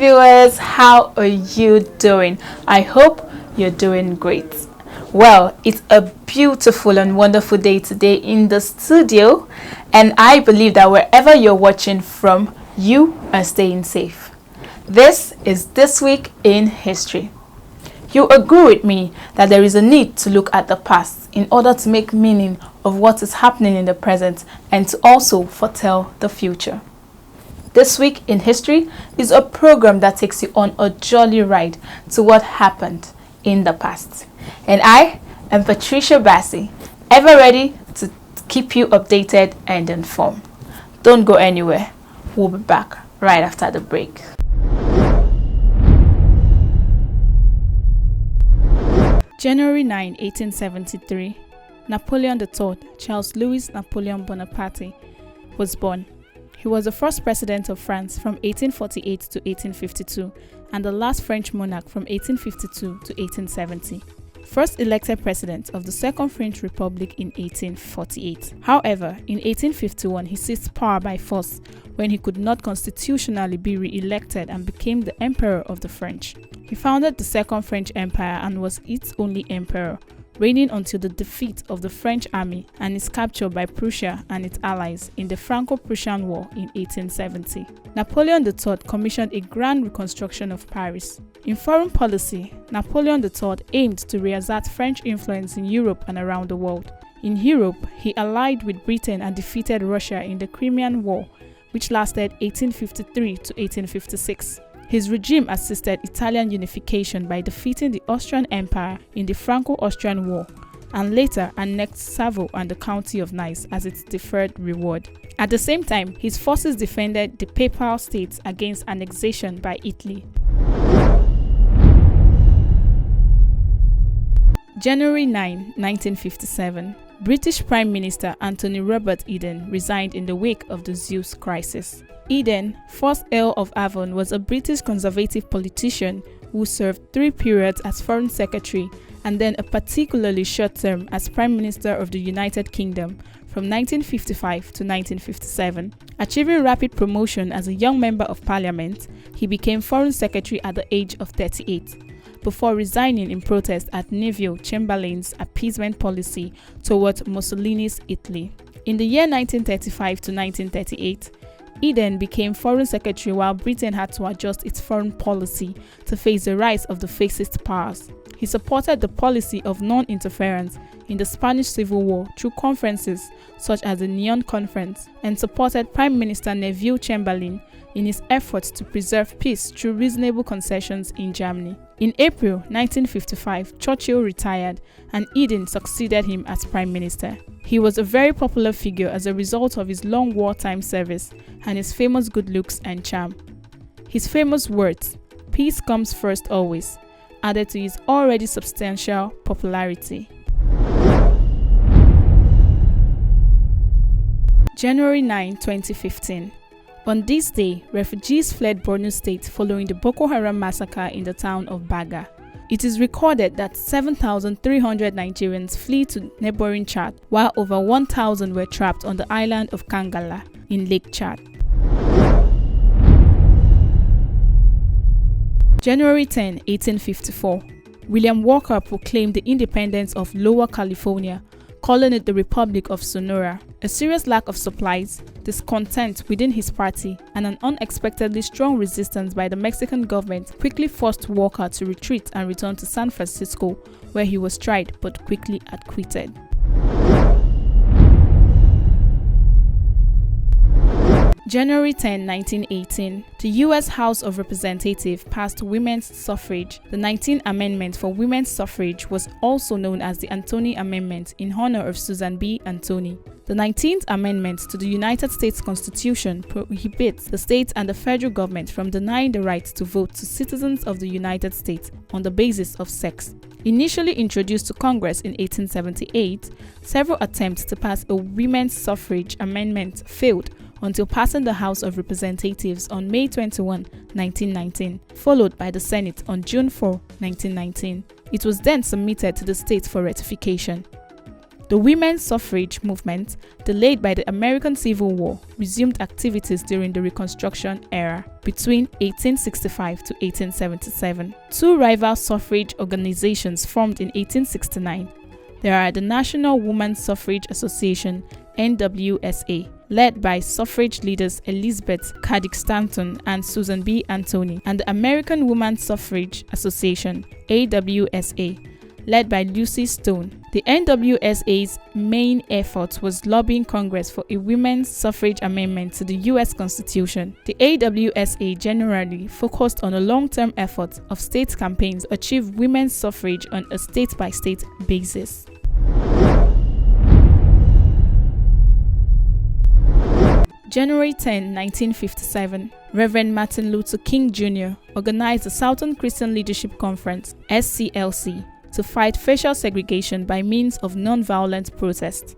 viewers, how are you doing? I hope you're doing great. Well, it's a beautiful and wonderful day today in the studio, and I believe that wherever you're watching from, you are staying safe. This is This Week in History. You agree with me that there is a need to look at the past in order to make meaning of what is happening in the present and to also foretell the future. This Week in History is a program that takes you on a jolly ride to what happened in the past. And I am Patricia Bassi, ever ready to keep you updated and informed. Don't go anywhere. We'll be back right after the break. January 9, 1873, Napoleon III, Charles Louis Napoleon Bonaparte, was born. He was the first president of France from 1848 to 1852 and the last French monarch from 1852 to 1870. First elected president of the Second French Republic in 1848. However, in 1851 he seized power by force when he could not constitutionally be re-elected and became the Emperor of the French. He founded the Second French Empire and was its only emperor, reigning until the defeat of the French army and its capture by Prussia and its allies in the Franco-Prussian War in 1870. Napoleon III commissioned a grand reconstruction of Paris. In foreign policy, Napoleon III aimed to reassert French influence in Europe and around the world. In Europe, he allied with Britain and defeated Russia in the Crimean War, which lasted 1853 to 1856. His regime assisted Italian unification by defeating the Austrian Empire in the Franco-Austrian War and later annexed Savoy and the County of Nice as its deferred reward. At the same time, his forces defended the Papal States against annexation by Italy. January 9, 1957, British Prime Minister Anthony Robert Eden resigned in the wake of the Suez Crisis. Eden, 1st Earl of Avon, was a British conservative politician who served 3 periods as Foreign Secretary and then a particularly short term as Prime Minister of the United Kingdom from 1955 to 1957. Achieving rapid promotion as a young Member of Parliament, he became Foreign Secretary at the age of 38. Before resigning in protest at Neville Chamberlain's appeasement policy towards Mussolini's Italy. In the year 1935 to 1938, Eden became Foreign Secretary while Britain had to adjust its foreign policy to face the rise of the fascist powers. He supported the policy of non-interference in the Spanish Civil War through conferences such as the Nyon Conference and supported Prime Minister Neville Chamberlain in his efforts to preserve peace through reasonable concessions in Germany. In April 1955, Churchill retired and Eden succeeded him as Prime Minister. He was a very popular figure as a result of his long wartime service and his famous good looks and charm. His famous words, "Peace comes first always," added to his already substantial popularity. January 9, 2015. On this day, refugees fled Borno State following the Boko Haram massacre in the town of Baga. It is recorded that 7,300 Nigerians flee to neighboring Chad, while over 1,000 were trapped on the island of Kangala in Lake Chad. January 10, 1854. William Walker proclaimed the independence of Lower California, calling it the Republic of Sonora. A serious lack of supplies, discontent within his party, and an unexpectedly strong resistance by the Mexican government quickly forced Walker to retreat and return to San Francisco, where he was tried but quickly acquitted. January 10, 1918, the U.S. House of Representatives passed women's suffrage. The 19th Amendment for women's suffrage was also known as the Anthony Amendment in honor of Susan B. Anthony. The 19th Amendment to the United States Constitution prohibits the states and the federal government from denying the right to vote to citizens of the United States on the basis of sex. Initially introduced to Congress in 1878, several attempts to pass a women's suffrage amendment failed until passing the House of Representatives on May 21, 1919, followed by the Senate on June 4, 1919. It was then submitted to the states for ratification. The women's suffrage movement, delayed by the American Civil War, resumed activities during the Reconstruction era between 1865 to 1877. Two rival suffrage organizations formed in 1869. There are the National Women's Suffrage Association (NWSA), led by suffrage leaders Elizabeth Cady Stanton and Susan B. Anthony, and the American Women's Suffrage Association (AWSA), led by Lucy Stone. The NWSA's main effort was lobbying Congress for a women's suffrage amendment to the U.S. Constitution. The AWSA generally focused on a long-term effort of state campaigns to achieve women's suffrage on a state-by-state basis. January 10, 1957, Reverend Martin Luther King Jr. organized the Southern Christian Leadership Conference (SCLC) to fight facial segregation by means of non-violent protest.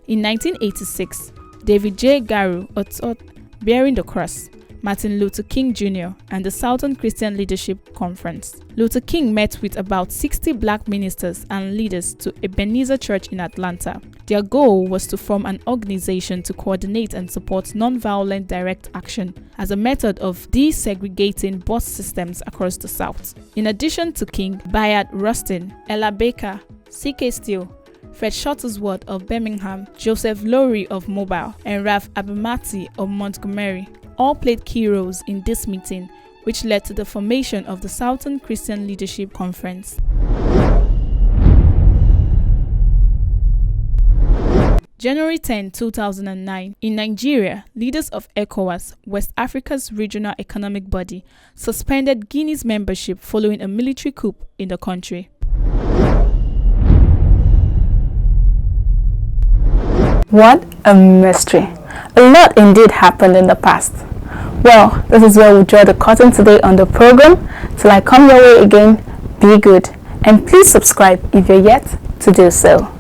In 1986, David J. Garrow authored Bearing the Cross, Martin Luther King Jr. and the Southern Christian Leadership Conference. Luther King met with about 60 black ministers and leaders to Ebenezer Church in Atlanta. Their goal was to form an organization to coordinate and support nonviolent direct action as a method of desegregating bus systems across the South. In addition to King, Bayard Rustin, Ella Baker, C.K. Steele, Fred Shuttlesworth of Birmingham, Joseph Lowry of Mobile, and Ralph Abernathy of Montgomery all played key roles in this meeting, which led to the formation of the Southern Christian Leadership Conference. January 10, 2009, in Nigeria, leaders of ECOWAS, West Africa's regional economic body, suspended Guinea's membership following a military coup in the country. What a mystery. A lot indeed happened in the past. Well, this is where we draw the curtain today on the program. Till I come your way again, be good. And please subscribe if you're yet to do so.